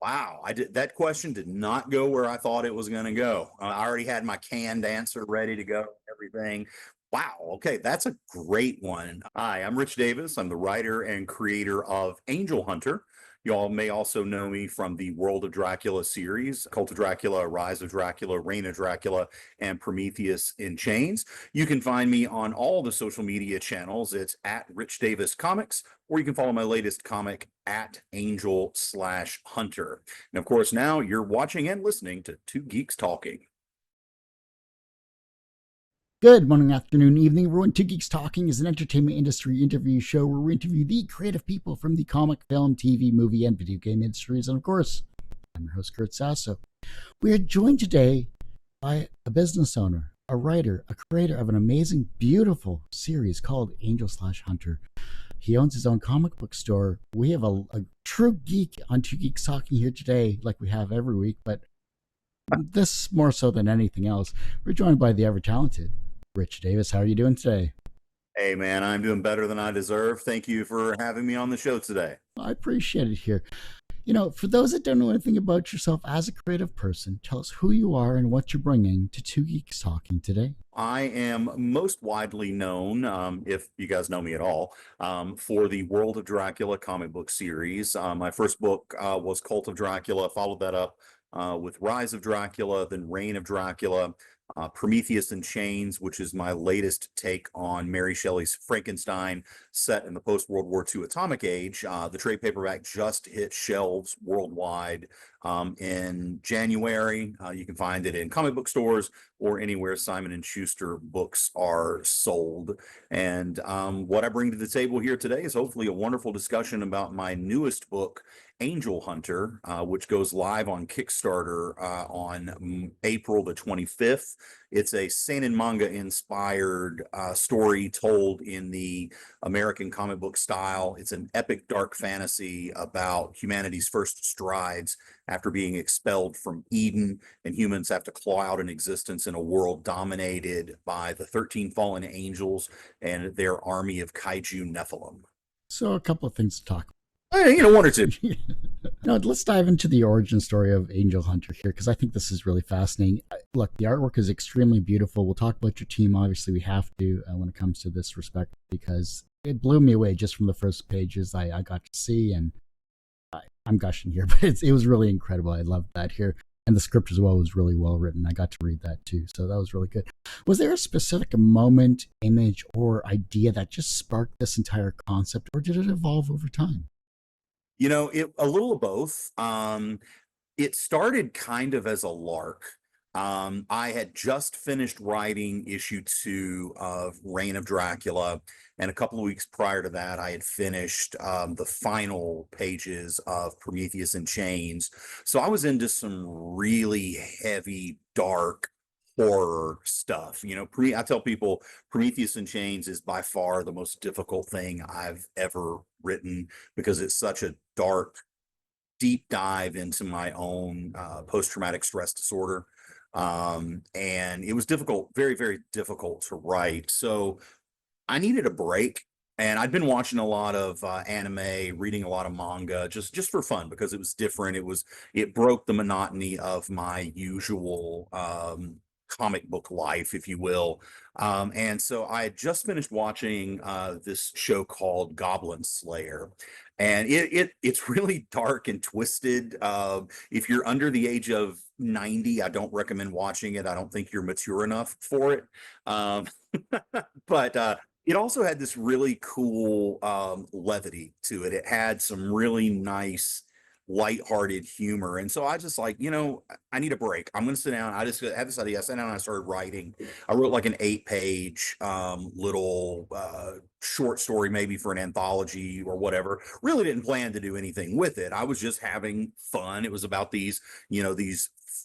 Wow, that question did not go where I thought it was going to go. I already had my canned answer ready to go, everything. Wow, okay, that's a great one. Hi, I'm Rich Davis. I'm the writer and creator of Angel Hunter. Y'all may also know me from the World of Dracula series, Cult of Dracula, Rise of Dracula, Reign of Dracula, and Prometheus in Chains. You can find me on all the social media channels. It's at Rich Davis Comics, or you can follow my latest comic at Angel/Hunter. And of course, now you're watching and listening to Two Geeks Talking. Good morning, afternoon, evening, everyone. Two Geeks Talking is an entertainment industry interview show where we interview the creative people from the comic, film, TV, movie, and video game industries. And of course, I'm your host, Kurt Sasso. We are joined today by a business owner, a writer, a creator of an amazing, beautiful series called Angel/Hunter. He owns his own comic book store. We have a true geek on Two Geeks Talking here today, like we have every week, but this more so than anything else. We're joined by the ever-talented Rich Davis. How are you doing today? Hey, man, I'm doing better than I deserve. Thank you for having me on the show today. I appreciate it here. You know, for those that don't know anything about yourself as a creative person, tell us who you are and what you're bringing to Two Geeks Talking today. I am most widely known, if you guys know me at all, for the World of Dracula comic book series. My first book was Cult of Dracula, followed that up with Rise of Dracula, then Reign of Dracula, Prometheus in Chains, which is my latest take on Mary Shelley's Frankenstein set in the post-World War II atomic age. The trade paperback just hit shelves worldwide in January. You can find it in comic book stores or anywhere Simon & Schuster books are sold. And what I bring to the table here today is hopefully a wonderful discussion about my newest book, Angel Hunter, which goes live on Kickstarter on April the 25th. It's a seinen manga inspired story told in the American comic book style. It's an epic dark fantasy about humanity's first strides after being expelled from Eden, and humans have to claw out an existence in a world dominated by the 13 fallen angels and their army of kaiju Nephilim. So, a couple of things to talk one or two. Now, let's dive into the origin story of Angel Hunter here, because I think this is really fascinating. Look, the artwork is extremely beautiful. We'll talk about your team. Obviously, we have to when it comes to this respect, because it blew me away just from the first pages I got to see. And I'm gushing here, but it was really incredible. I loved that here. And the script as well was really well written. I got to read that too. So that was really good. Was there a specific moment, image, or idea that just sparked this entire concept, or did it evolve over time? A little of both. It started kind of as a lark. I had just finished writing issue 2 of Reign of Dracula, and a couple of weeks prior to that, I had finished the final pages of Prometheus in Chains. So I was into some really heavy, dark horror stuff. I tell people Prometheus in Chains is by far the most difficult thing I've ever written because it's such a dark, deep dive into my own post-traumatic stress disorder. And it was difficult, very, very difficult to write. So I needed a break. And I'd been watching a lot of anime, reading a lot of manga, just for fun because it was different. It broke the monotony of my usual comic book life, if you will. And so I had just finished watching this show called Goblin Slayer. And it's really dark and twisted. If you're under the age of 90, I don't recommend watching it. I don't think you're mature enough for it. But it also had this really cool levity to it. It had some really nice lighthearted humor. And so I just I need a break. I'm going to sit down. I just had this idea. I sat down and I started writing. I wrote like an 8-page little short story, maybe for an anthology or whatever. Really didn't plan to do anything with it. I was just having fun. It was about these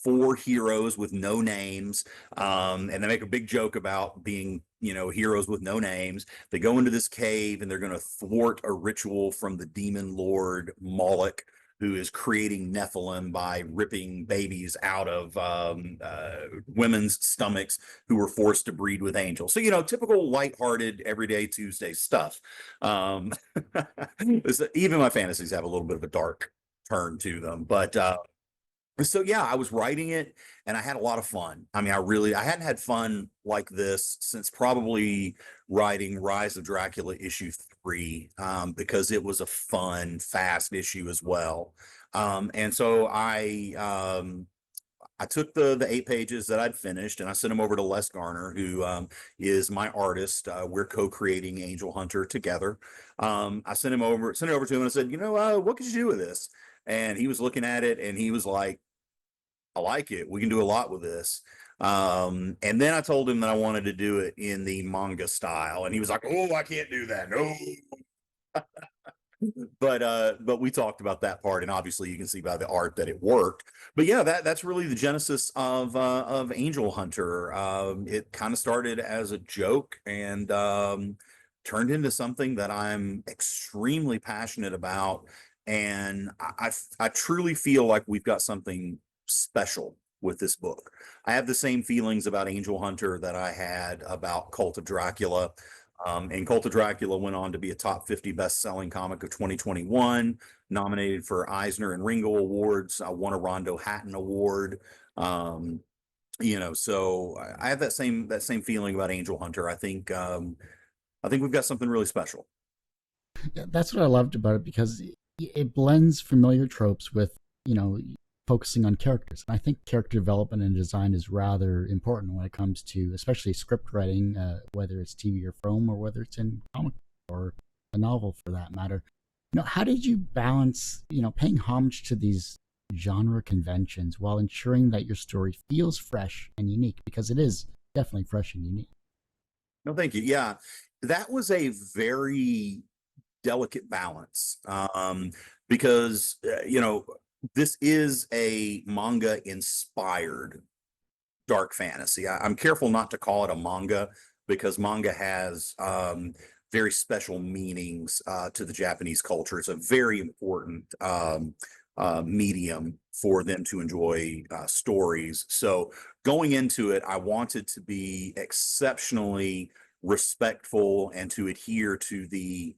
4 heroes with no names. And they make a big joke about being heroes with no names. They go into this cave and they're going to thwart a ritual from the demon lord Moloch, who is creating Nephilim by ripping babies out of women's stomachs who were forced to breed with angels. So, typical lighthearted, everyday Tuesday stuff. Even my fantasies have a little bit of a dark turn to them. But so yeah, I was writing it and I had a lot of fun. I mean, I hadn't had fun like this since probably writing Rise of Dracula issue 3, because it was a fun, fast issue as well. And so I took the 8 pages that I'd finished and I sent them over to Les Garner, who is my artist. We're co-creating Angel Hunter together. I sent it over to him and I said, what could you do with this? And he was looking at it and he was like, I like it. We can do a lot with this. And then I told him that I wanted to do it in the manga style, and he was like, "Oh, I can't do that. No." But we talked about that part, and obviously you can see by the art that it worked. But yeah, that's really the genesis of Angel Hunter. It kind of started as a joke and turned into something that I'm extremely passionate about, and I truly feel like we've got something special with this book. I have the same feelings about Angel Hunter that I had about Cult of Dracula. And Cult of Dracula went on to be a top 50 best-selling comic of 2021, nominated for Eisner and Ringo Awards, won a Rondo Hatton Award. So I have that same feeling about Angel Hunter. I think we've got something really special. Yeah, that's what I loved about it, because it blends familiar tropes with, focusing on characters. And I think character development and design is rather important when it comes to, especially script writing, whether it's TV or film, or whether it's in comic or a novel for that matter. How did you balance, paying homage to these genre conventions while ensuring that your story feels fresh and unique? Because it is definitely fresh and unique. No, thank you. Yeah, that was a very delicate balance, because this is a manga inspired dark fantasy. I'm careful not to call it a manga because manga has very special meanings to the Japanese culture. It's a very important medium for them to enjoy stories. So going into it, I wanted to be exceptionally respectful and to adhere to the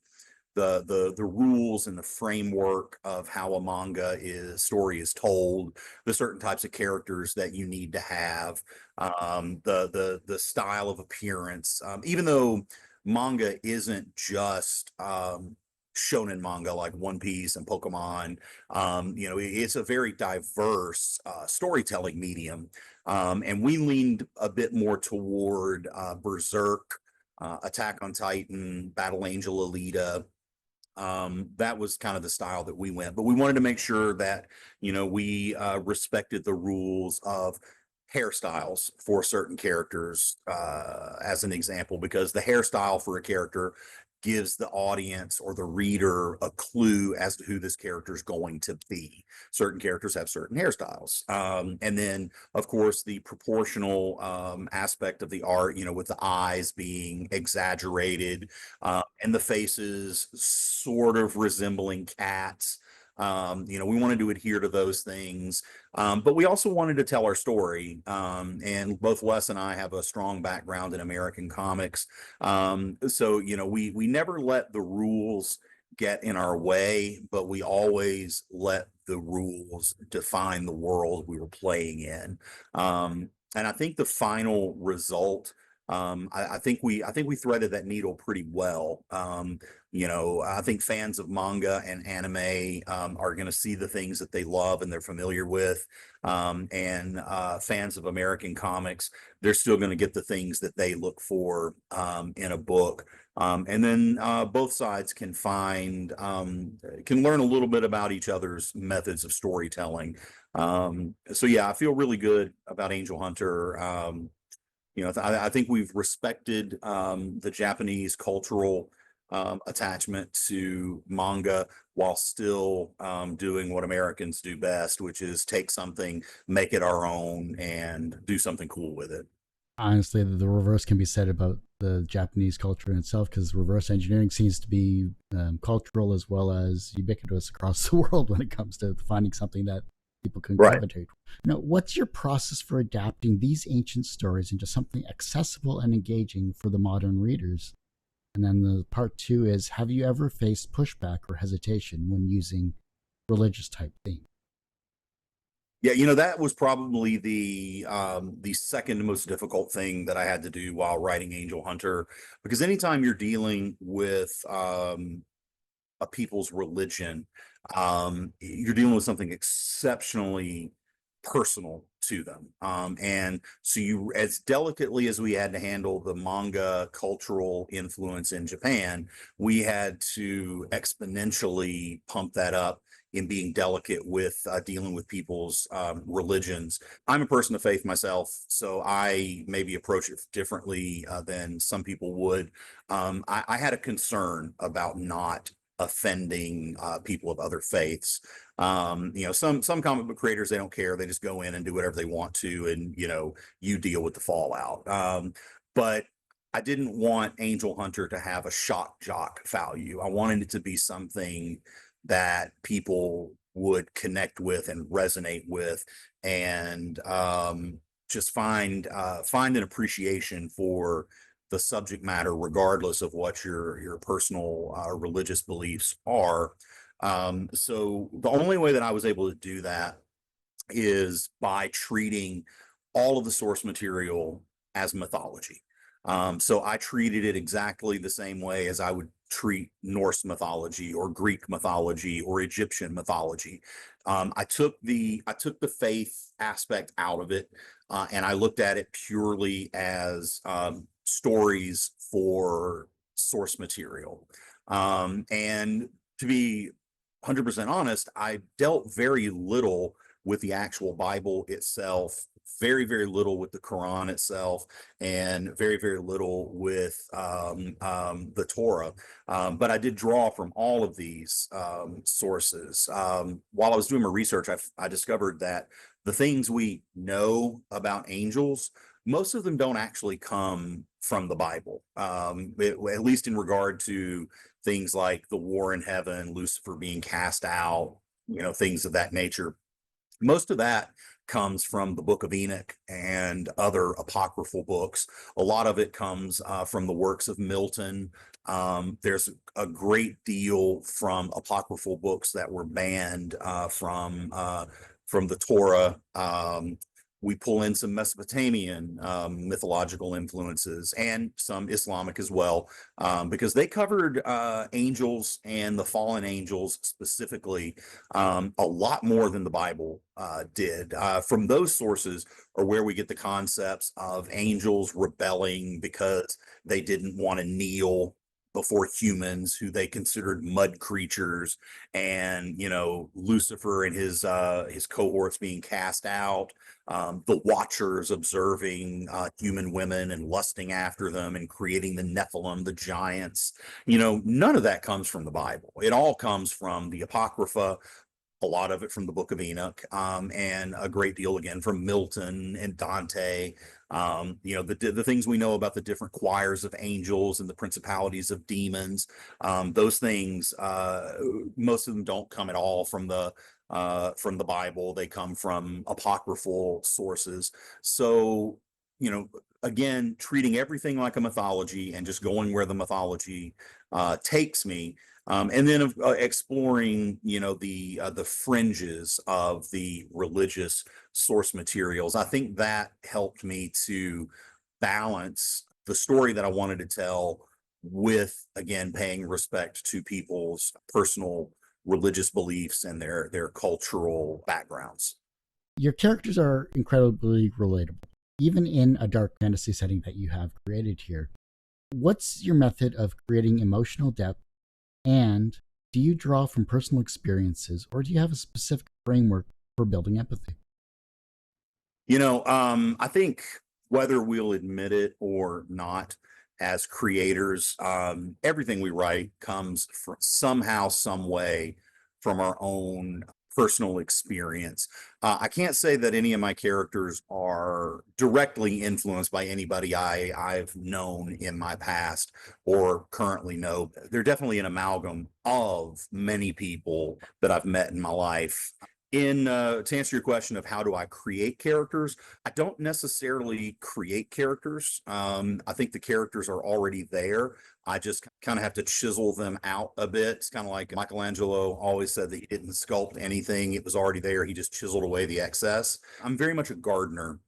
rules and the framework of how a manga story is told, the certain types of characters that you need to have, the style of appearance. Even though manga isn't just shonen manga like One Piece and Pokemon, it's a very diverse storytelling medium, and we leaned a bit more toward Berserk, Attack on Titan, Battle Angel Alita. That was kind of the style that we went, but we wanted to make sure that we respected the rules of hairstyles for certain characters, as an example, because the hairstyle for a character gives the audience or the reader a clue as to who this character is going to be. Certain characters have certain hairstyles, and then of course the proportional aspect of the art, with the eyes being exaggerated, and the faces sort of resembling cats. We wanted to adhere to those things, but we also wanted to tell our story. And both Les and I have a strong background in American comics, so we never let the rules get in our way, but we always let the rules define the world we were playing in. And I think the final result, I think we threaded that needle pretty well. I think fans of manga and anime are going to see the things that they love and they're familiar with, and fans of American comics, they're still going to get the things that they look for in a book. And then both sides can learn a little bit about each other's methods of storytelling. So yeah, I feel really good about Angel Hunter. I think we've respected the Japanese cultural attachment to manga while still doing what Americans do best, which is take something, make it our own, and do something cool with it. Honestly, the reverse can be said about the Japanese culture in itself, because reverse engineering seems to be cultural as well as ubiquitous across the world when it comes to finding something that people can gravitate. What's your process for adapting these ancient stories into something accessible and engaging for the modern readers? And then the part two is, have you ever faced pushback or hesitation when using religious type theme? Yeah, that was probably the second most difficult thing that I had to do while writing Angel Hunter, because anytime you're dealing with a people's religion, you're dealing with something exceptionally personal to them. And so you, as delicately as we had to handle the manga cultural influence in Japan, we had to exponentially pump that up in being delicate with dealing with people's religions. I'm a person of faith myself, so I maybe approach it differently than some people would. I had a concern about not offending people of other faiths. Some comic book creators, they don't care, they just go in and do whatever they want to, and you deal with the fallout. But I didn't want Angel Hunter to have a shock jock value. I wanted it to be something that people would connect with and resonate with, and just find an appreciation for the subject matter, regardless of what your personal religious beliefs are. So the only way that I was able to do that is by treating all of the source material as mythology. So I treated it exactly the same way as I would treat Norse mythology or Greek mythology or Egyptian mythology. I took the faith aspect out of it, and I looked at it purely as stories for source material. And to be 100% honest, I dealt very little with the actual Bible itself, very, very little with the Quran itself, and very, very little with the Torah. But I did draw from all of these sources. While I was doing my research, I discovered that the things we know about angels, most of them don't actually come from the Bible, at least in regard to things like the war in heaven, Lucifer being cast out, things of that nature. Most of that comes from the Book of Enoch and other apocryphal books. A lot of it comes from the works of Milton. There's a great deal from apocryphal books that were banned from the Torah. We pull in some Mesopotamian mythological influences and some Islamic as well, because they covered angels and the fallen angels specifically a lot more than the Bible did. From those sources are where we get the concepts of angels rebelling because they didn't want to kneel before humans who they considered mud creatures, and Lucifer and his cohorts being cast out, the Watchers observing human women and lusting after them and creating the Nephilim, the giants. None of that comes from the Bible. It all comes from the Apocrypha, a lot of it from the Book of Enoch, and a great deal again from Milton and Dante. The things we know about the different choirs of angels and the principalities of demons, those things, most of them don't come at all from the Bible. They come from apocryphal sources. So, again, treating everything like a mythology and just going where the mythology takes me. And then exploring, the fringes of the religious source materials. I think that helped me to balance the story that I wanted to tell with, again, paying respect to people's personal religious beliefs and their cultural backgrounds. Your characters are incredibly relatable, even in a dark fantasy setting that you have created here. What's your method of creating emotional depth? And do you draw from personal experiences, or do you have a specific framework for building empathy? I think whether we'll admit it or not, as creators, everything we write comes from somehow, some way, from our own personal experience. I can't say that any of my characters are directly influenced by anybody I've known in my past or currently know. They're definitely an amalgam of many people that I've met in my life. To answer your question of how do I create characters, I don't necessarily create characters. I think the characters are already there. I just kind of have to chisel them out a bit. It's kind of like Michelangelo always said that he didn't sculpt anything, it was already there. He just chiseled away the excess. I'm very much a gardener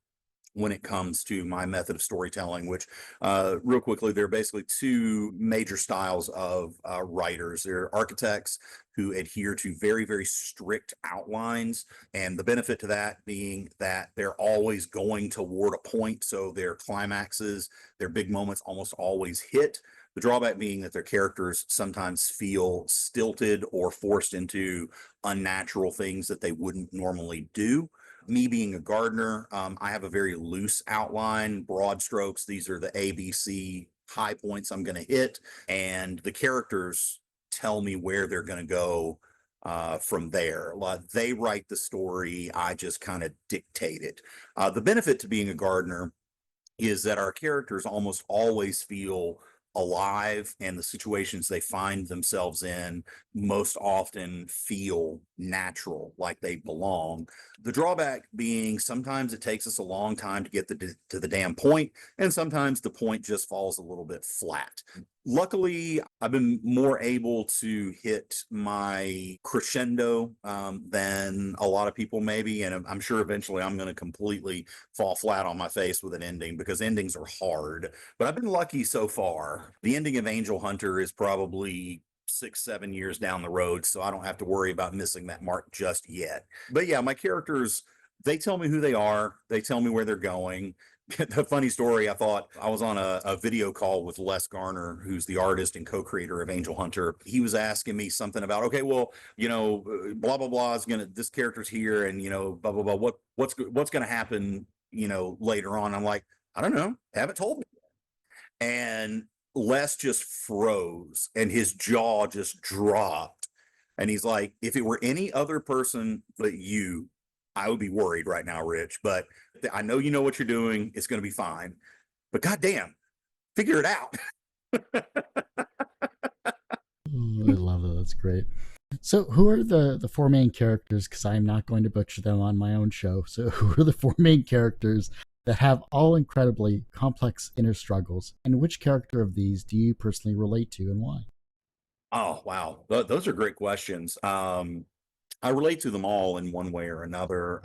when it comes to my method of storytelling, which, real quickly, there are basically two major styles of writers. There are architects who adhere to very, very strict outlines. And the benefit to that being that they're always going toward a point. So their climaxes, their big moments almost always hit. The drawback being that their characters sometimes feel stilted or forced into unnatural things that they wouldn't normally do. Me being a gardener, I have a very loose outline, broad strokes. These are the ABC high points I'm going to hit, and the characters tell me where they're going to go from there. They write the story, I just kind of dictate it. The benefit to being a gardener is that our characters almost always feel alive, and the situations they find themselves in most often feel natural, like they belong. The drawback being sometimes it takes us a long time to get to the damn point, and sometimes the point just falls a little bit flat. Luckily, I've been more able to hit my crescendo than a lot of people maybe, and I'm sure eventually I'm going to completely fall flat on my face with an ending, because endings are hard. But I've been lucky so far. The ending of Angel Hunter is probably 6, 7 years down the road, so I don't have to worry about missing that mark just yet. But yeah, my characters, they tell me who they are, they tell me where they're going. The funny story, I thought I was on a video call with Les Garner, who's the artist and co-creator of Angel Hunter. He was asking me something about, okay, well, blah blah blah is gonna, this character's here, and blah blah blah. What's gonna happen, later on? I'm like, I don't know, haven't told me. And Les just froze, and his jaw just dropped, and he's like, if it were any other person but you, I would be worried right now, Rich, but I know you know what you're doing. It's going to be fine. But goddamn, figure it out. Oh, I love it. That's great. So, who are the four main characters? Because I'm not going to butcher them on my own show. So, who are the four main characters that have all incredibly complex inner struggles? And which character of these do you personally relate to, and why? Oh, wow. Those are great questions. I relate to them all in one way or another.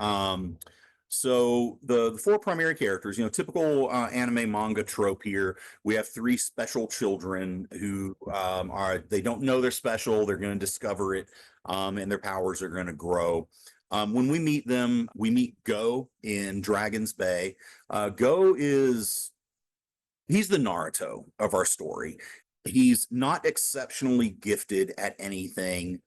So the four primary characters, typical anime manga trope here. We have three special children who they don't know they're special. They're going to discover it, and their powers are going to grow. When we meet them, we meet Go in Dragon's Bay. Go he's the Naruto of our story. He's not exceptionally gifted at anything,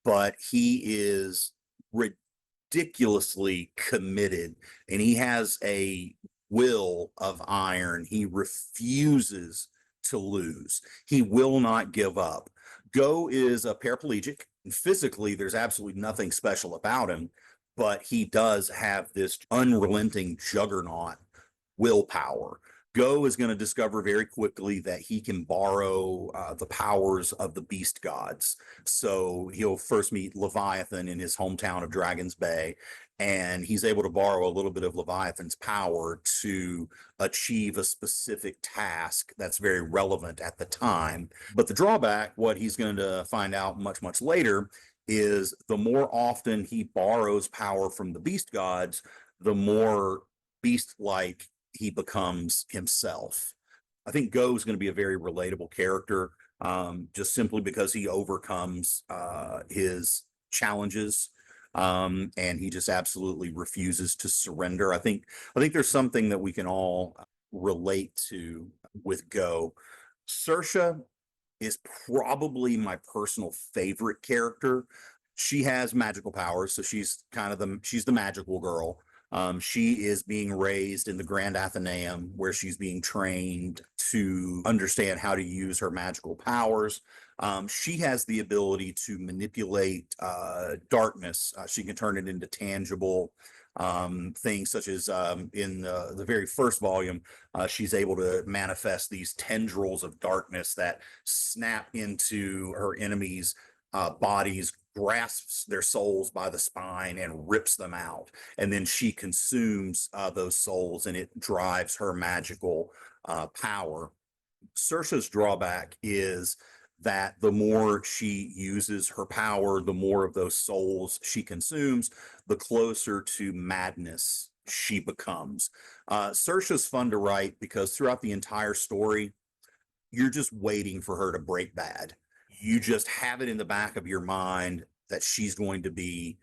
but he is ridiculously committed, and he has a will of iron. He refuses to lose. He will not give up. Go is a paraplegic. Physically, there's absolutely nothing special about him, but he does have this unrelenting juggernaut willpower. Go is going to discover very quickly that he can borrow the powers of the beast gods. So he'll first meet Leviathan in his hometown of Dragon's Bay, and he's able to borrow a little bit of Leviathan's power to achieve a specific task that's very relevant at the time. But the drawback, what he's going to find out much, much later, is the more often he borrows power from the beast gods, the more beast-like he becomes himself. I think Go is going to be a very relatable character, just simply because he overcomes his challenges, and he just absolutely refuses to surrender. I think there's something that we can all relate to with Go. Saoirse is probably my personal favorite character. She has magical powers, so she's she's the magical girl. She is being raised in the Grand Athenaeum, where she's being trained to understand how to use her magical powers. She has the ability to manipulate darkness. She can turn it into tangible things, such as in the very first volume, she's able to manifest these tendrils of darkness that snap into her enemies' bodies, grasps their souls by the spine and rips them out. And then she consumes those souls, and it drives her magical power. Saoirse's drawback is that the more she uses her power, the more of those souls she consumes, the closer to madness she becomes. Saoirse's fun to write because throughout the entire story, you're just waiting for her to break bad. You just have it in the back of your mind that she's going to be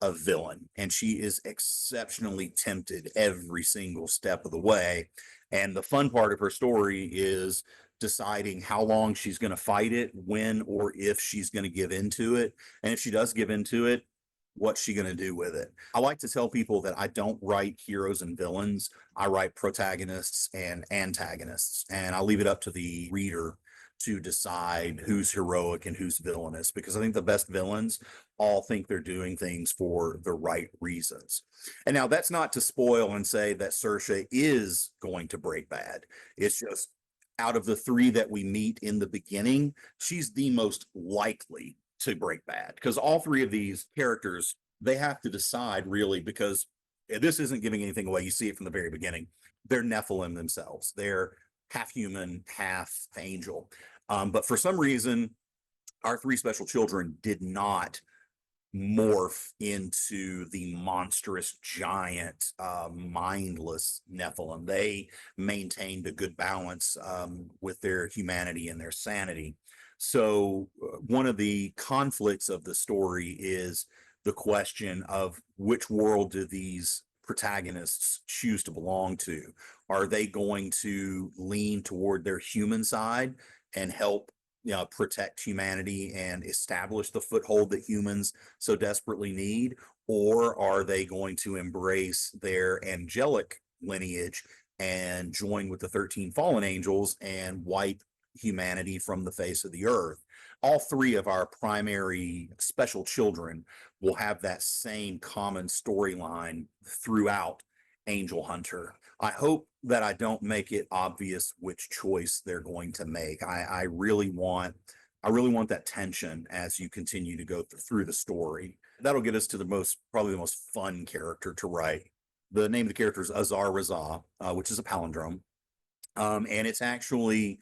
a villain, and she is exceptionally tempted every single step of the way. And the fun part of her story is deciding how long she's going to fight it, when or if she's going to give into it. And if she does give into it, what's she going to do with it? I like to tell people that I don't write heroes and villains. I write protagonists and antagonists, and I leave it up to the reader to decide who's heroic and who's villainous, because I think the best villains all think they're doing things for the right reasons. And now that's not to spoil and say that Saoirse is going to break bad. It's just out of the three that we meet in the beginning, she's the most likely to break bad, because all three of these characters, they have to decide really, because this isn't giving anything away. You see it from the very beginning. They're Nephilim themselves. They're half human, half angel. But for some reason, our three special children did not morph into the monstrous, giant, mindless Nephilim. They maintained a good balance with their humanity and their sanity. So one of the conflicts of the story is the question of which world do these protagonists choose to belong to? Are they going to lean toward their human side and help protect humanity and establish the foothold that humans so desperately need? Or are they going to embrace their angelic lineage and join with the 13 fallen angels and wipe humanity from the face of the earth? All three of our primary special children will have that same common storyline throughout Angel Hunter. I hope that I don't make it obvious which choice they're going to make. I really want that tension as you continue to go through the story. That'll get us to probably the most fun character to write. The name of the character is Azar Raza, which is a palindrome. And it's actually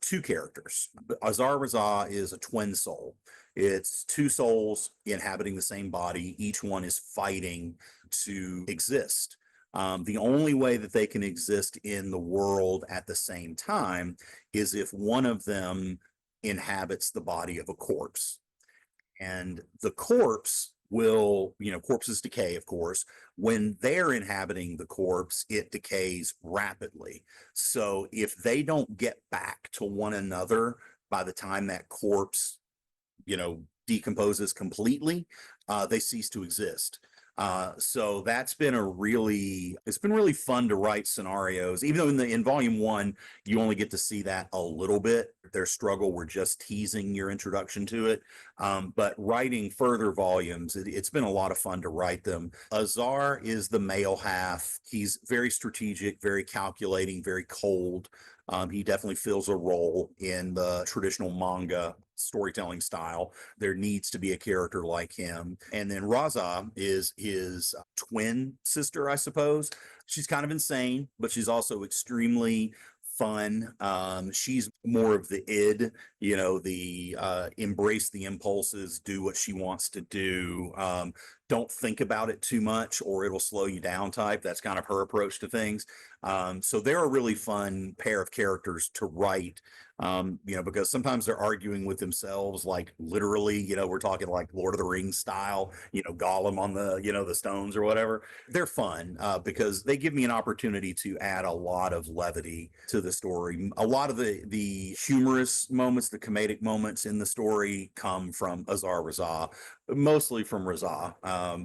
two characters. Azar Raza is a twin soul. It's two souls inhabiting the same body. Each one is fighting to exist. The only way that they can exist in the world at the same time is if one of them inhabits the body of a corpse. And the corpse will, corpses decay, of course. When they're inhabiting the corpse, it decays rapidly. So if they don't get back to one another by the time that corpse, decomposes completely, they cease to exist. So it's been really fun to write scenarios, even though in volume one, you only get to see that a little bit. Their struggle, we're just teasing your introduction to it. But writing further volumes, it's been a lot of fun to write them. Azar is the male half. He's very strategic, very calculating, very cold. He definitely fills a role in the traditional manga storytelling style. There needs to be a character like him. And then Raza is his twin sister, I suppose. She's kind of insane, but she's also extremely fun. She's more of the id, the embrace the impulses, do what she wants to do. Don't think about it too much or it'll slow you down type. That's kind of her approach to things. So they're a really fun pair of characters to write, because sometimes they're arguing with themselves, like literally, we're talking like Lord of the Rings style, Gollum on the stones or whatever. They're fun because they give me an opportunity to add a lot of levity to the story. A lot of the humorous moments, the comedic moments in the story come from Azar Raza, mostly from Raza.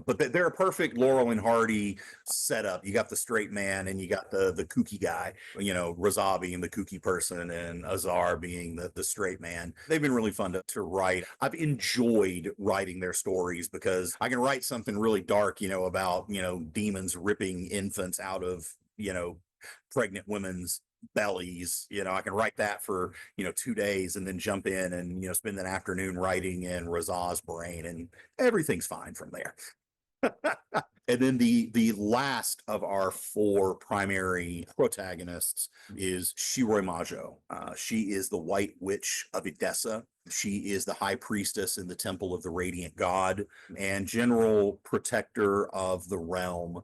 But they're a perfect Laurel and Hardy setup. You got the straight man and you got the kooky guy, Raza being the kooky person and Azar being the straight man. They've been really fun to write. I've enjoyed writing their stories because I can write something really dark, about, demons ripping infants out of, pregnant women's bellies. I can write that for 2 days and then jump in and spend an afternoon writing in Razaz's brain, and everything's fine from there. And then the last of our four primary protagonists is Shiroi Majo. She is the White Witch of Edessa. She is the high priestess in the Temple of the Radiant God and general protector of the realm.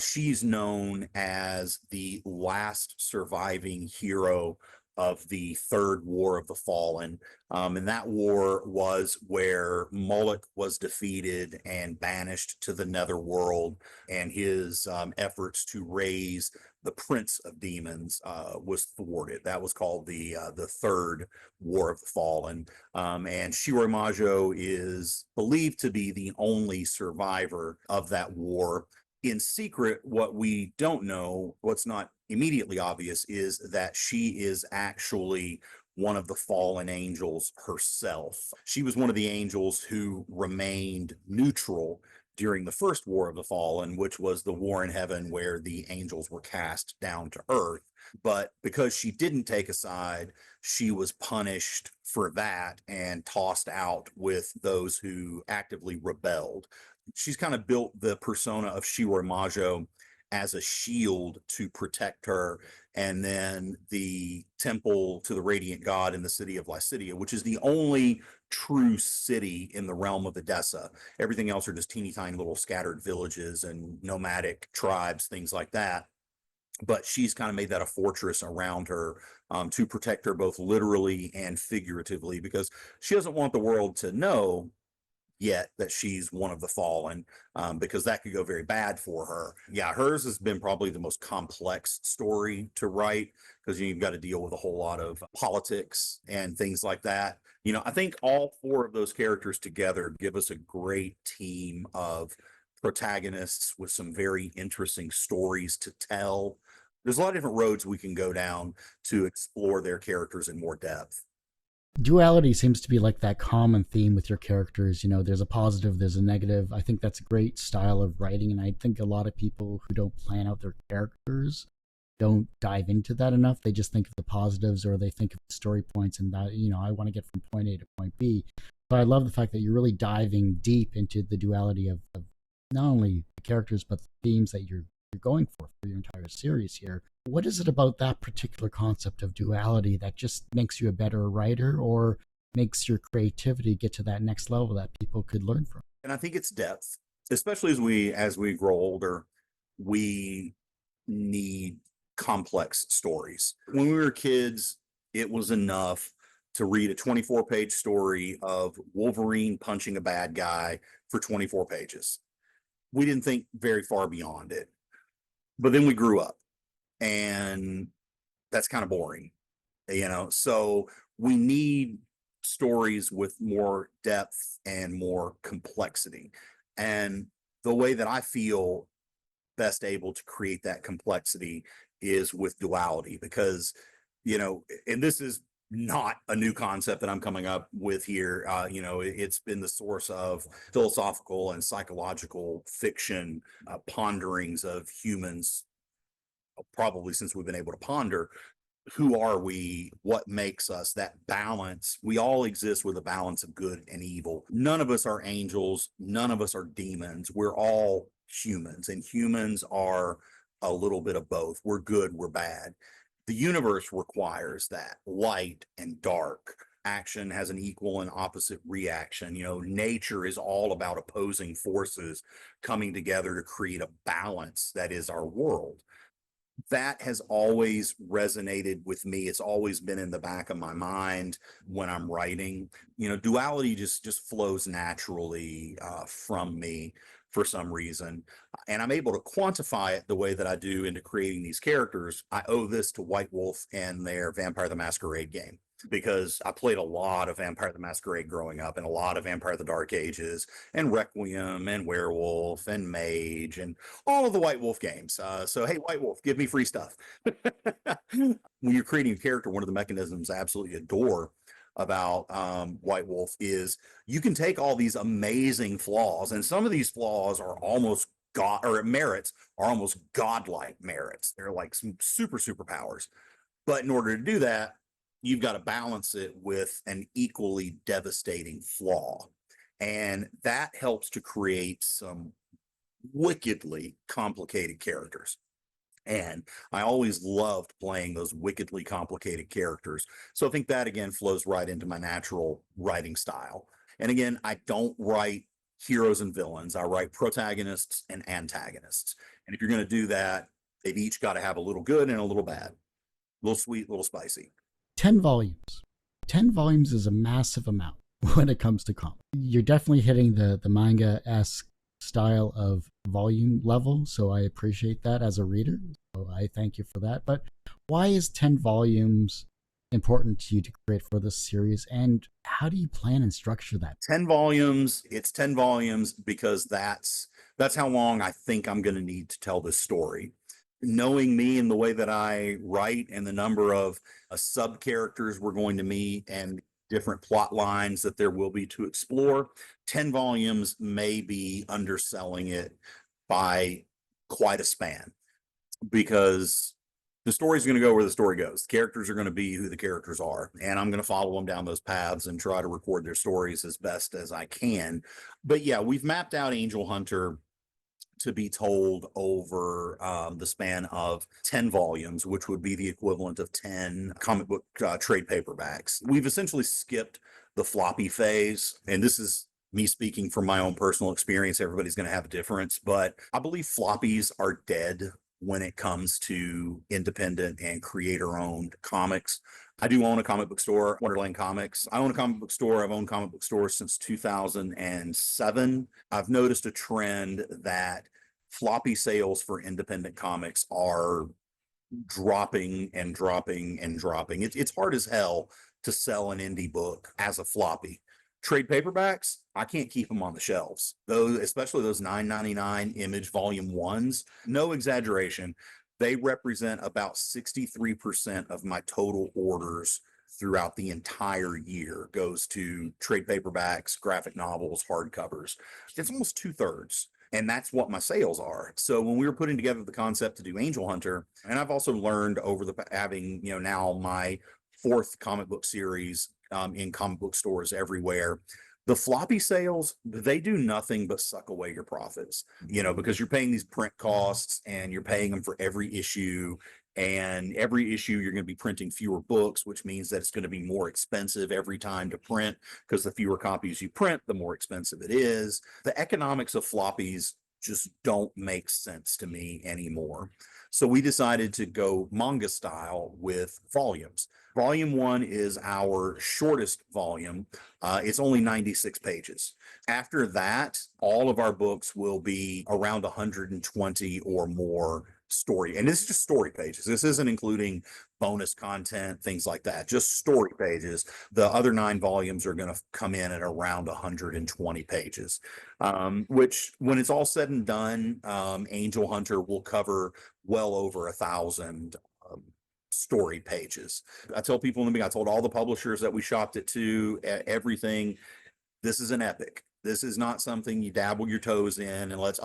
She's known as the last surviving hero of the Third War of the Fallen. And that war was where Moloch was defeated and banished to the netherworld, and his efforts to raise the Prince of Demons was thwarted. That was called the Third War of the Fallen. And Shiroi Majo is believed to be the only survivor of that war. In secret, what we don't know, what's not immediately obvious, is that she is actually one of the fallen angels herself. She was one of the angels who remained neutral during the first War of the Fallen, which was the war in heaven where the angels were cast down to earth. But because she didn't take a side, she was punished for that and tossed out with those who actively rebelled. She's kind of built the persona of Shiroi Majo as a shield to protect her, and then the temple to the Radiant God in the city of Lycidia, which is the only true city in the realm of Edessa. Everything else are just teeny tiny little scattered villages and nomadic tribes, things like that. But she's kind of made that a fortress around her, to protect her both literally and figuratively, because she doesn't want the world to know yet that she's one of the fallen, because that could go very bad for her. Yeah, hers has been probably the most complex story to write, because you've got to deal with a whole lot of politics and things like that. I think all four of those characters together give us a great team of protagonists with some very interesting stories to tell. There's a lot of different roads we can go down to explore their characters in more depth. Duality seems to be like that common theme with your characters. There's a positive, there's a negative. I think that's a great style of writing, and I think a lot of people who don't plan out their characters don't dive into that enough. They just think of the positives, or they think of the story points, and that, I want to get from point A to point B. But I love the fact that you're really diving deep into the duality of not only the characters, but the themes that you're going for your entire series here. What is it about that particular concept of duality that just makes you a better writer, or makes your creativity get to that next level that people could learn from? And I think it's depth, especially as we grow older. We need complex stories. When we were kids, it was enough to read a 24-page story of Wolverine punching a bad guy for 24 pages. We didn't think very far beyond it. But then we grew up, and that's kind of boring, so we need stories with more depth and more complexity. And the way that I feel best able to create that complexity is with duality, because and this is not a new concept that I'm coming up with here. It's been the source of philosophical and psychological fiction ponderings of humans, probably since we've been able to ponder. Who are we? What makes us? That balance. We all exist with a balance of good and evil. None of us are angels. None of us are demons. We're all humans, and humans are a little bit of both. We're good, we're bad. The universe requires that. Light and dark. Action has an equal and opposite reaction. Nature is all about opposing forces coming together to create a balance that is our world. That has always resonated with me. It's always been in the back of my mind when I'm writing. Duality just flows naturally from me for some reason, and I'm able to quantify it the way that I do into creating these characters. I owe this to White Wolf and their Vampire the Masquerade game, because I played a lot of Vampire the Masquerade growing up, and a lot of Vampire the Dark Ages and Requiem and Werewolf and Mage and all of the White Wolf games. So hey, White Wolf, give me free stuff. When you're creating a character, one of the mechanisms I absolutely adore about White Wolf is you can take all these amazing flaws, and some of these flaws are almost merits are almost godlike merits. They're like some superpowers. But in order to do that, you've got to balance it with an equally devastating flaw. And that helps to create some wickedly complicated characters. And I always loved playing those wickedly complicated characters. So I think that again flows right into my natural writing style. And again, I don't write heroes and villains. I write protagonists and antagonists. And if you're going to do that, they've each got to have a little good and a little bad, a little sweet, a little spicy. 10 volumes. 10 volumes is a massive amount when it comes to comics. You're definitely hitting the manga-esque style of volume level, so I appreciate that as a reader. So I thank you for that. But why is 10 volumes important to you to create for this series, and how do you plan and structure that? 10 volumes, it's 10 volumes because that's how long I think I'm going to need to tell this story. Knowing me and the way that I write and the number of sub characters we're going to meet and different plot lines that there will be to explore, 10 volumes may be underselling it by quite a span, because the story's going to go where the story goes. The characters are going to be who the characters are, and I'm going to follow them down those paths and try to record their stories as best as I can. But yeah, we've mapped out Angel Hunter to be told over the span of 10 volumes, which would be the equivalent of 10 comic book trade paperbacks. We've essentially skipped the floppy phase, and this is me speaking from my own personal experience. Everybody's going to have a difference, but I believe floppies are dead when it comes to independent and creator-owned comics. I do own a comic book store, Wonderland Comics. I own a comic book store. I've owned comic book stores since 2007. I've noticed a trend that floppy sales for independent comics are dropping and dropping and dropping. It's hard as hell to sell an indie book as a floppy. Trade paperbacks, I can't keep them on the shelves. Those, especially those $9.99 Image Volume 1s, no exaggeration, they represent about 63% of my total orders throughout the entire year goes to trade paperbacks, graphic novels, hardcovers. It's almost 2/3. And that's what my sales are. So when we were putting together the concept to do Angel Hunter, and I've also learned over the having, now my 4th comic book series in comic book stores everywhere, the floppy sales, they do nothing but suck away your profits, because you're paying these print costs and you're paying them for every issue. And every issue, you're going to be printing fewer books, which means that it's going to be more expensive every time to print, because the fewer copies you print, the more expensive it is. The economics of floppies just don't make sense to me anymore. So we decided to go manga style with volumes. Volume 1 is our shortest volume. It's only 96 pages. After that, all of our books will be around 120 or more story. And this is just story pages. This isn't including bonus content, things like that, just story pages. The other 9 volumes are going to come in at around 120 pages, which when it's all said and done, Angel Hunter will cover well over 1,000 story pages. I tell people in the beginning, I told all the publishers that we shopped it to, everything, this is an epic. This is not something you dabble your toes in and let's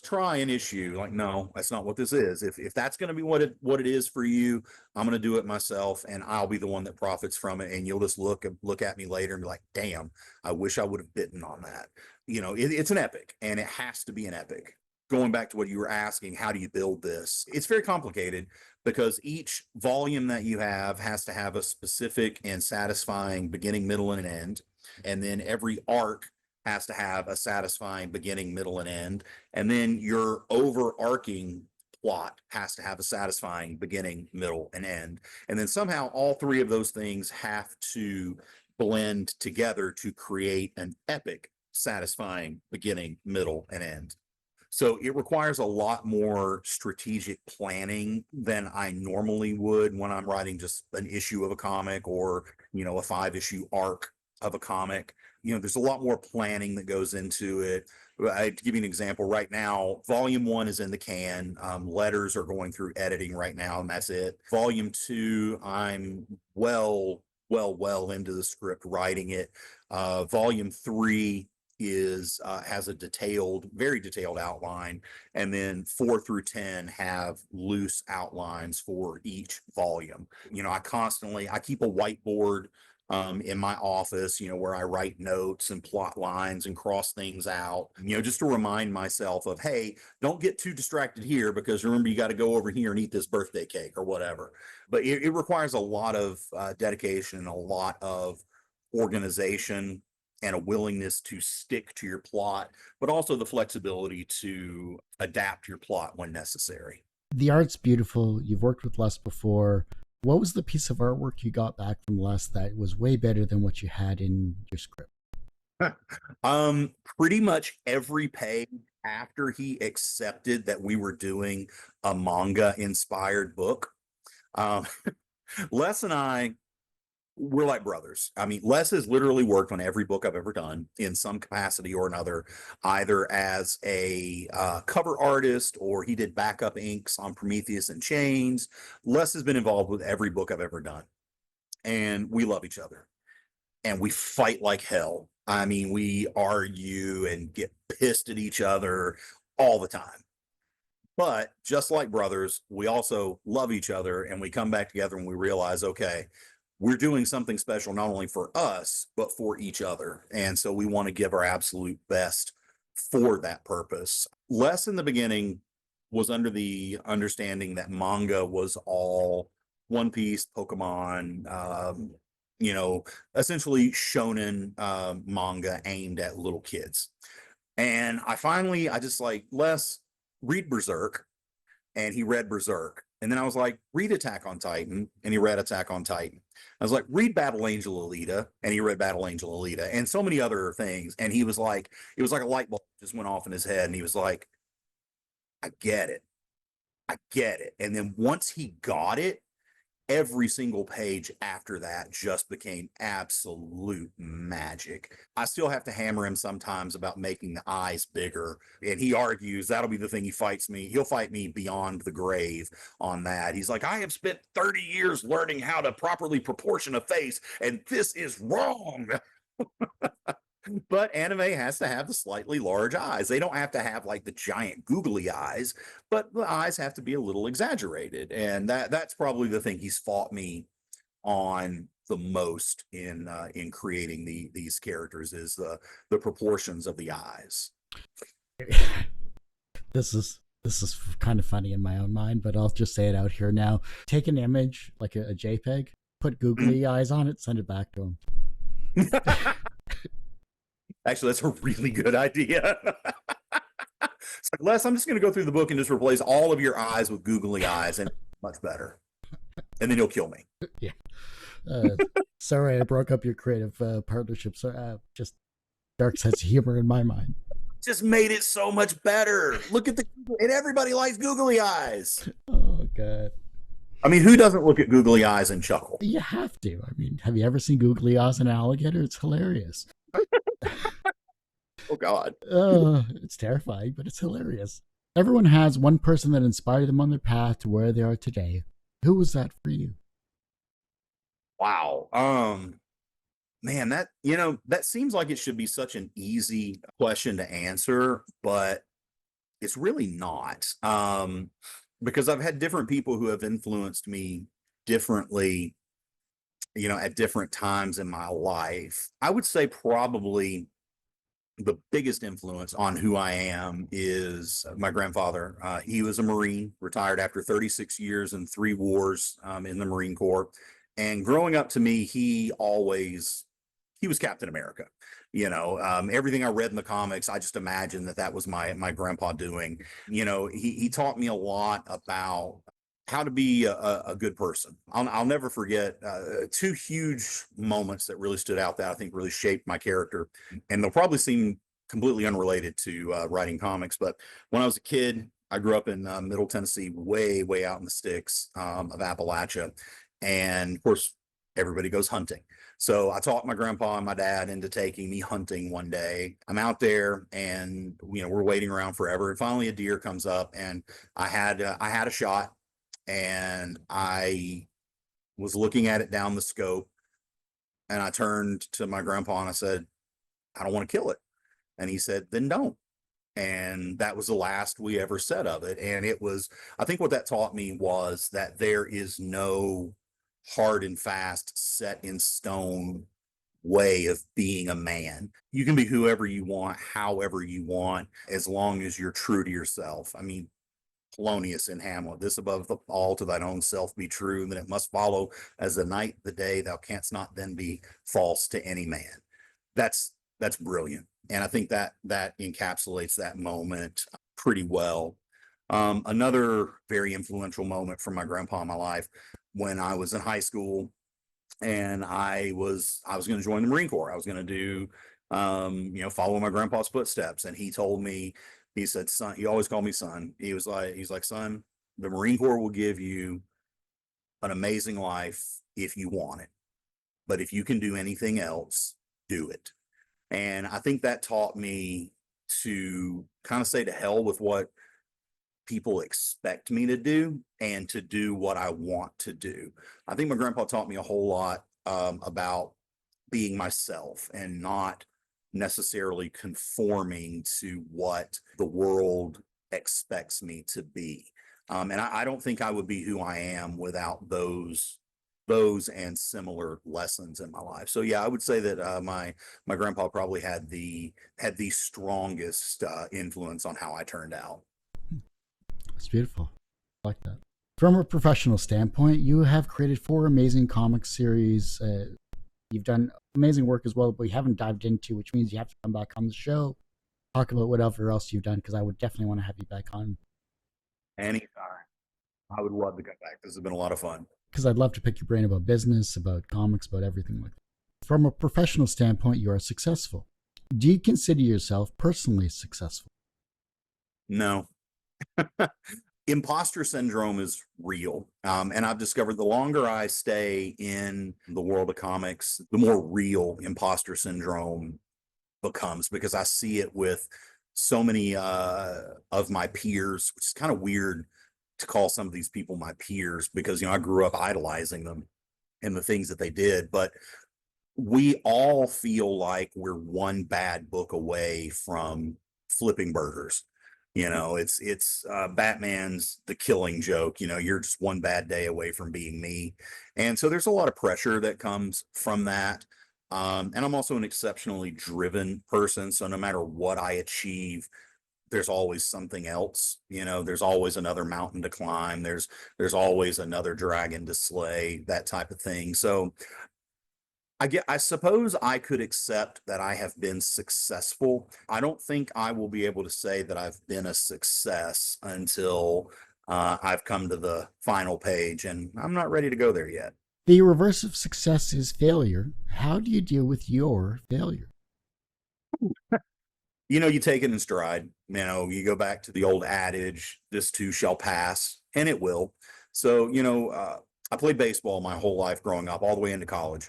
try an issue. Like, no, that's not what this is. If that's going to be what it is for you, I'm going to do it myself, and I'll be the one that profits from it. And you'll just look at me later and be like, damn, I wish I would have bitten on that. It's an epic, and it has to be an epic. Going back to what you were asking, how do you build this? It's very complicated, because each volume that you have has to have a specific and satisfying beginning, middle, and an end. And then every arc has to have a satisfying beginning, middle, and end. And then your overarching plot has to have a satisfying beginning, middle, and end. And then somehow all 3 of those things have to blend together to create an epic, satisfying beginning, middle, and end. So it requires a lot more strategic planning than I normally would when I'm writing just an issue of a comic or, a 5-issue arc of a comic. There's a lot more planning that goes into it. To give you an example, right now, volume 1 is in the can. Letters are going through editing right now, and that's it. Volume 2, I'm well into the script writing it. Volume 3 is has a very detailed outline, and then 4 through 10 have loose outlines for each volume. I keep a whiteboard in my office, where I write notes and plot lines and cross things out, just to remind myself of, hey, don't get too distracted here, because remember, you got to go over here and eat this birthday cake or whatever. But it requires a lot of dedication and a lot of organization and a willingness to stick to your plot, but also the flexibility to adapt your plot when necessary. The art's beautiful. You've worked with Les before. What was the piece of artwork you got back from Les that was way better than what you had in your script? Pretty much every page after he accepted that we were doing a manga inspired book. Les and I, we're like brothers. I mean, Les has literally worked on every book I've ever done in some capacity or another, either as a cover artist, or he did backup inks on Prometheus and Chains. Les has been involved with every book I've ever done, and we love each other, and we fight like hell. I mean, we argue and get pissed at each other all the time. But just like brothers, we also love each other, and we come back together and we realize, okay, we're doing something special, not only for us, but for each other. And so we want to give our absolute best for that purpose. Les in the beginning was under the understanding that manga was all One Piece, Pokemon, essentially shonen manga aimed at little kids. And I just like, Les, read Berserk. And he read Berserk. And then I was like, read Attack on Titan. And he read Attack on Titan. I was like, read Battle Angel Alita. And he read Battle Angel Alita, and so many other things. And he was like, it was like a light bulb just went off in his head. And he was like, I get it. I get it. And then once he got it, every single page after that just became absolute magic. I still have to hammer him sometimes about making the eyes bigger, and he argues that'll be the thing he fights me. He'll fight me beyond the grave on that. He's like, I have spent 30 years learning how to properly proportion a face, and this is wrong. But anime has to have the slightly large eyes. They don't have to have like the giant googly eyes, but the eyes have to be a little exaggerated. And that's probably the thing he's fought me on the most in creating these characters, is the proportions of the eyes. This is kind of funny in my own mind, but I'll just say it out here now. Take an image, like a JPEG, put googly eyes on it, send it back to him. Actually, that's a really good idea. It's like, Les, I'm just going to go through the book and just replace all of your eyes with googly eyes, and much better. And then you'll kill me. Yeah. Sorry, I broke up your creative partnership. So just dark sense of humor in my mind. Just made it so much better. Look at and everybody likes googly eyes. Oh, God. I mean, who doesn't look at googly eyes and chuckle? You have to. I mean, have you ever seen googly eyes in an alligator? It's hilarious. Oh, God. It's terrifying, but it's hilarious. Everyone has one person that inspired them on their path to where they are today. Who was that for you? Wow. Man, that seems like it should be such an easy question to answer, but it's really not. Because I've had different people who have influenced me differently, at different times in my life. I would say probably the biggest influence on who I am is my grandfather. He was a Marine, retired after 36 years and 3 wars in the Marine Corps. And growing up, to me, he was Captain America. Everything I read in the comics, I just imagined that was my grandpa doing. He taught me a lot about how to be a good person. I'll never forget 2 huge moments that really stood out that I think really shaped my character. And they'll probably seem completely unrelated to writing comics. But when I was a kid, I grew up in Middle Tennessee, way, way out in the sticks of Appalachia. And of course, everybody goes hunting. So I talked my grandpa and my dad into taking me hunting one day. I'm out there, and we're waiting around forever. And finally a deer comes up, and I had a shot. And I was looking at it down the scope, and I turned to my grandpa and I said, I don't want to kill it. And he said, then don't. And that was the last we ever said of it. And it was, I think what that taught me was that there is no hard and fast, set in stone way of being a man. You can be whoever you want, however you want, as long as you're true to yourself. I mean, Polonius in Hamlet, this above all to thine own self be true, and then it must follow as the night, the day, thou canst not then be false to any man. That's brilliant. And I think that encapsulates that moment pretty well. Another very influential moment from my grandpa in my life, when I was in high school and I was going to join the Marine Corps. I was going to do, follow my grandpa's footsteps. And he told me, he said, son, he always called me son. He's like, son, the Marine Corps will give you an amazing life if you want it. But if you can do anything else, do it. And I think that taught me to kind of say to hell with what people expect me to do and to do what I want to do. I think my grandpa taught me a whole lot about being myself and not necessarily conforming to what the world expects me to be. And I don't think I would be who I am without those and similar lessons in my life. So yeah, I would say that my grandpa probably had the strongest influence on how I turned out. It's beautiful. I like that. From a professional standpoint, you have created 4 amazing comic series. You've done amazing work as well, but we haven't dived into, which means you have to come back on the show, talk about whatever else you've done, because I would definitely want to have you back on. Anytime. I would love to come back. This has been a lot of fun. Because I'd love to pick your brain about business, about comics, about everything like that. From a professional standpoint, you are successful. Do you consider yourself personally successful? No. Imposter syndrome is real. And I've discovered the longer I stay in the world of comics, the more real imposter syndrome becomes, because I see it with so many of my peers, which is kind of weird to call some of these people my peers, because, I grew up idolizing them and the things that they did. But we all feel like we're one bad book away from flipping burgers. It's Batman's The Killing Joke. You're just one bad day away from being me. And so there's a lot of pressure that comes from that. And I'm also an exceptionally driven person. So no matter what I achieve, there's always something else. There's always another mountain to climb. There's always another dragon to slay, that type of thing. So I suppose I could accept that I have been successful. I don't think I will be able to say that I've been a success until I've come to the final page, and I'm not ready to go there yet. The reverse of success is failure. How do you deal with your failure? You take it in stride. You go back to the old adage, this too shall pass, and it will. So, I played baseball my whole life growing up, all the way into college.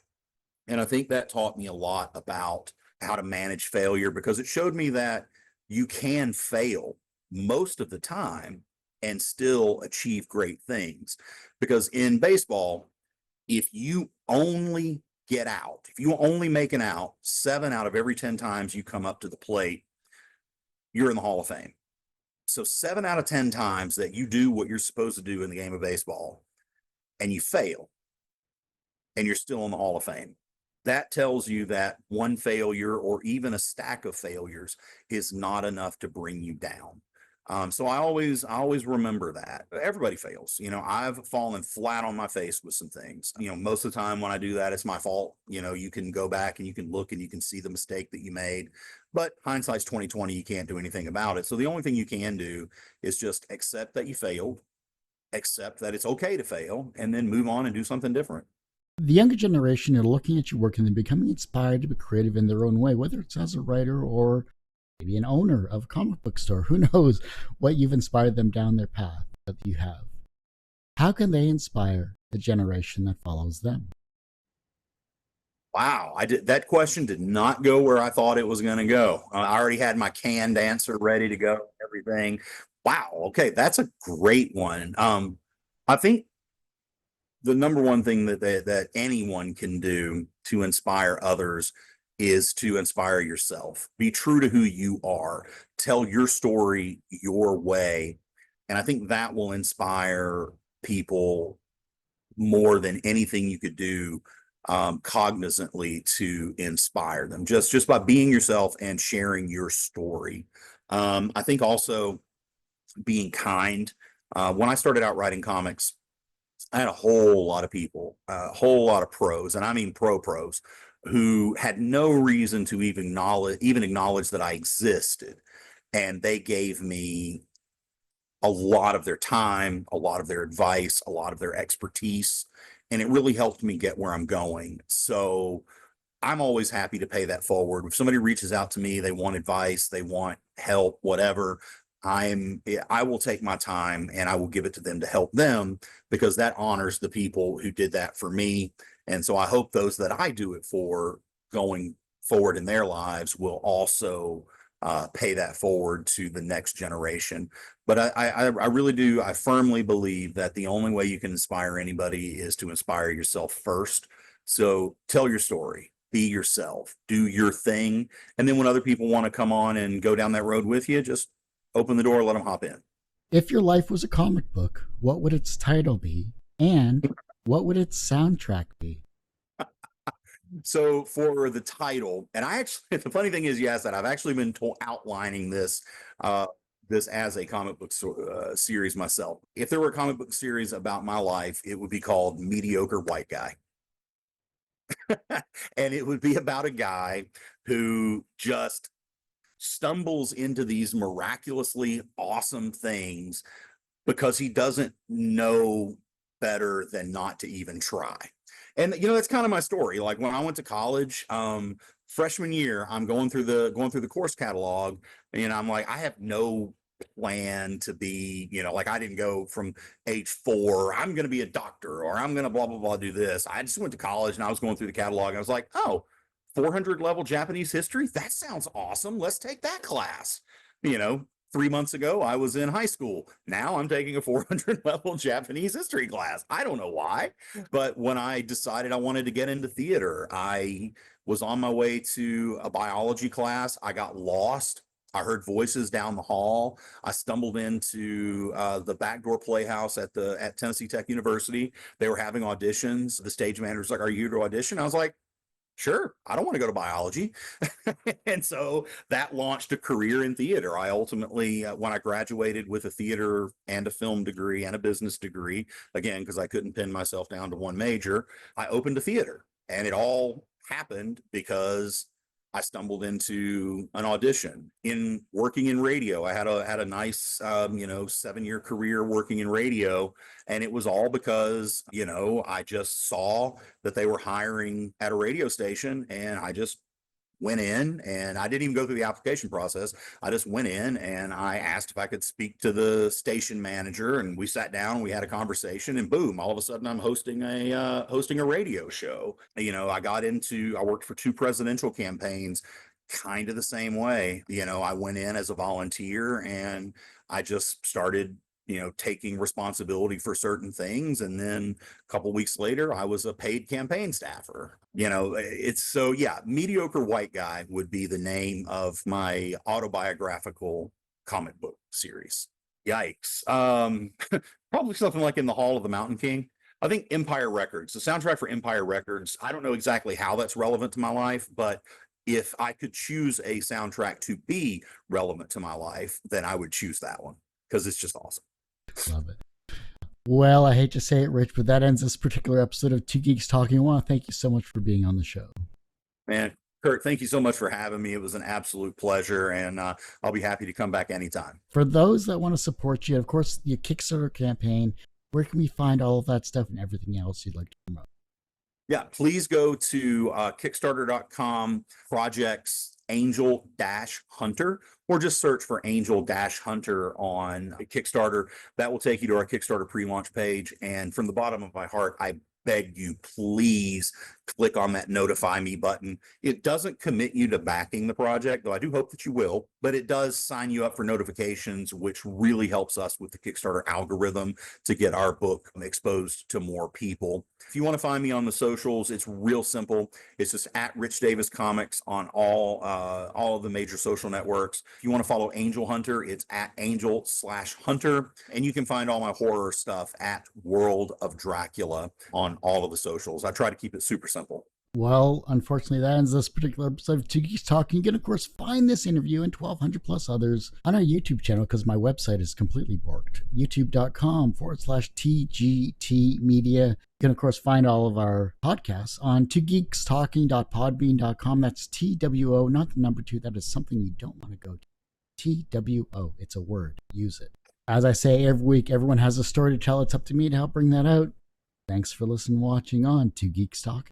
And I think that taught me a lot about how to manage failure, because it showed me that you can fail most of the time and still achieve great things. Because in baseball, if you only get out, if you only make an out 7 out of every 10 times you come up to the plate, you're in the Hall of Fame. So 7 out of 10 times that you do what you're supposed to do in the game of baseball and you fail, and you're still in the Hall of Fame, that tells you that one failure or even a stack of failures is not enough to bring you down. So I always remember that everybody fails. I've fallen flat on my face with some things. Most of the time when I do that, it's my fault. You can go back and you can look and you can see the mistake that you made, but hindsight's 20/20. You can't do anything about it. So the only thing you can do is just accept that you failed, accept that it's okay to fail, and then move on and do something different. The younger generation are looking at your work and they're becoming inspired to be creative in their own way, whether it's as a writer or maybe an owner of a comic book store. Who knows what you've inspired them down their path that you have. How can they inspire the generation that follows them? Wow, that question did not go where I thought it was going to go. I already had my canned answer ready to go, everything. Wow, okay, that's a great one. I think the number one thing that anyone can do to inspire others is to inspire yourself. Be true to who you are. Tell your story your way. And I think that will inspire people more than anything you could do cognizantly to inspire them, just by being yourself and sharing your story. I think also being kind. When I started out writing comics, I had a whole lot of people, a whole lot of pros, and I mean pros, who had no reason to even acknowledge that I existed. And they gave me a lot of their time, a lot of their advice, a lot of their expertise, and it really helped me get where I'm going. So I'm always happy to pay that forward. If somebody reaches out to me, they want advice, they want help, whatever, I will take my time and I will give it to them to help them, because that honors the people who did that for me. And so I hope those that I do it for going forward in their lives will also pay that forward to the next generation. But I really do. I firmly believe that the only way you can inspire anybody is to inspire yourself first. So tell your story, be yourself, do your thing. And then when other people want to come on and go down that road with you, just open the door, let them hop in. If your life was a comic book, what would its title be? And what would its soundtrack be? So for the title, and I actually, the funny thing is, yes, that I've actually been outlining this, this as a comic book series myself. If there were a comic book series about my life, it would be called Mediocre White Guy. And it would be about a guy who just stumbles into these miraculously awesome things because he doesn't know better than not to even try. And that's kind of my story. Like when I went to college, freshman year, I'm going through the course catalog, and I'm like, I have no plan to be, like I didn't go from age 4, I'm going to be a doctor, or I'm going to blah, blah, blah, do this. I just went to college and I was going through the catalog. And I was like, oh, 400 level Japanese history. That sounds awesome. Let's take that class. 3 months ago, I was in high school. Now I'm taking a 400 level Japanese history class. I don't know why, but when I decided I wanted to get into theater, I was on my way to a biology class. I got lost. I heard voices down the hall. I stumbled into the backdoor playhouse at Tennessee Tech University. They were having auditions. The stage manager was like, "Are you here to audition?" I was like, "Sure, I don't want to go to biology." And so that launched a career in theater. I ultimately, when I graduated with a theater and a film degree and a business degree, again, because I couldn't pin myself down to one major, I opened a theater. And it all happened because I stumbled into an audition. In working in radio, I had a nice 7-year career working in radio, and it was all because I just saw that they were hiring at a radio station, and I just went in, and I didn't even go through the application process. I just went in and I asked if I could speak to the station manager, and we sat down and we had a conversation, and boom, all of a sudden I'm hosting a radio show. I worked for 2 presidential campaigns kind of the same way. I went in as a volunteer and I just started taking responsibility for certain things. And then a couple weeks later, I was a paid campaign staffer. It's so, yeah, Mediocre White Guy would be the name of my autobiographical comic book series. Yikes. Probably something like In the Hall of the Mountain King. I think Empire Records, the soundtrack for Empire Records, I don't know exactly how that's relevant to my life, but if I could choose a soundtrack to be relevant to my life, then I would choose that one because it's just awesome. Love it. Well, I hate to say it, Rich, but that ends this particular episode of Two Geeks Talking. I want to thank you so much for being on the show. Man, Kurt, thank you so much for having me. It was an absolute pleasure, and I'll be happy to come back anytime. For those that want to support you, of course, your Kickstarter campaign, where can we find all of that stuff and everything else you'd like to promote? Yeah, please go to Kickstarter.com, projects Angel-Hunter, or just search for Angel-Hunter on Kickstarter. That will take you to our Kickstarter pre-launch page. And from the bottom of my heart, I beg you, please click on that notify me button. It doesn't commit you to backing the project, though I do hope that you will, but it does sign you up for notifications, which really helps us with the Kickstarter algorithm to get our book exposed to more people. If you want to find me on the socials, it's real simple. It's just at Rich Davis Comics on all of the major social networks. If you want to follow Angel Hunter, it's at Angel/Hunter, and you can find all my horror stuff at World of Dracula on all of the socials. I try to keep it super simple. Well, unfortunately, that ends this particular episode of Two Geeks Talking. You can, of course, find this interview and 1,200 plus others on our YouTube channel because my website is completely borked. youtube.com/TGT Media. You can, of course, find all of our podcasts on twogeekstalking.podbean.com. That's TWO, not the number 2. That is something you don't want to go to. TWO. It's a word. Use it. As I say every week, everyone has a story to tell. It's up to me to help bring that out. Thanks for listening and watching on Two Geeks Talking.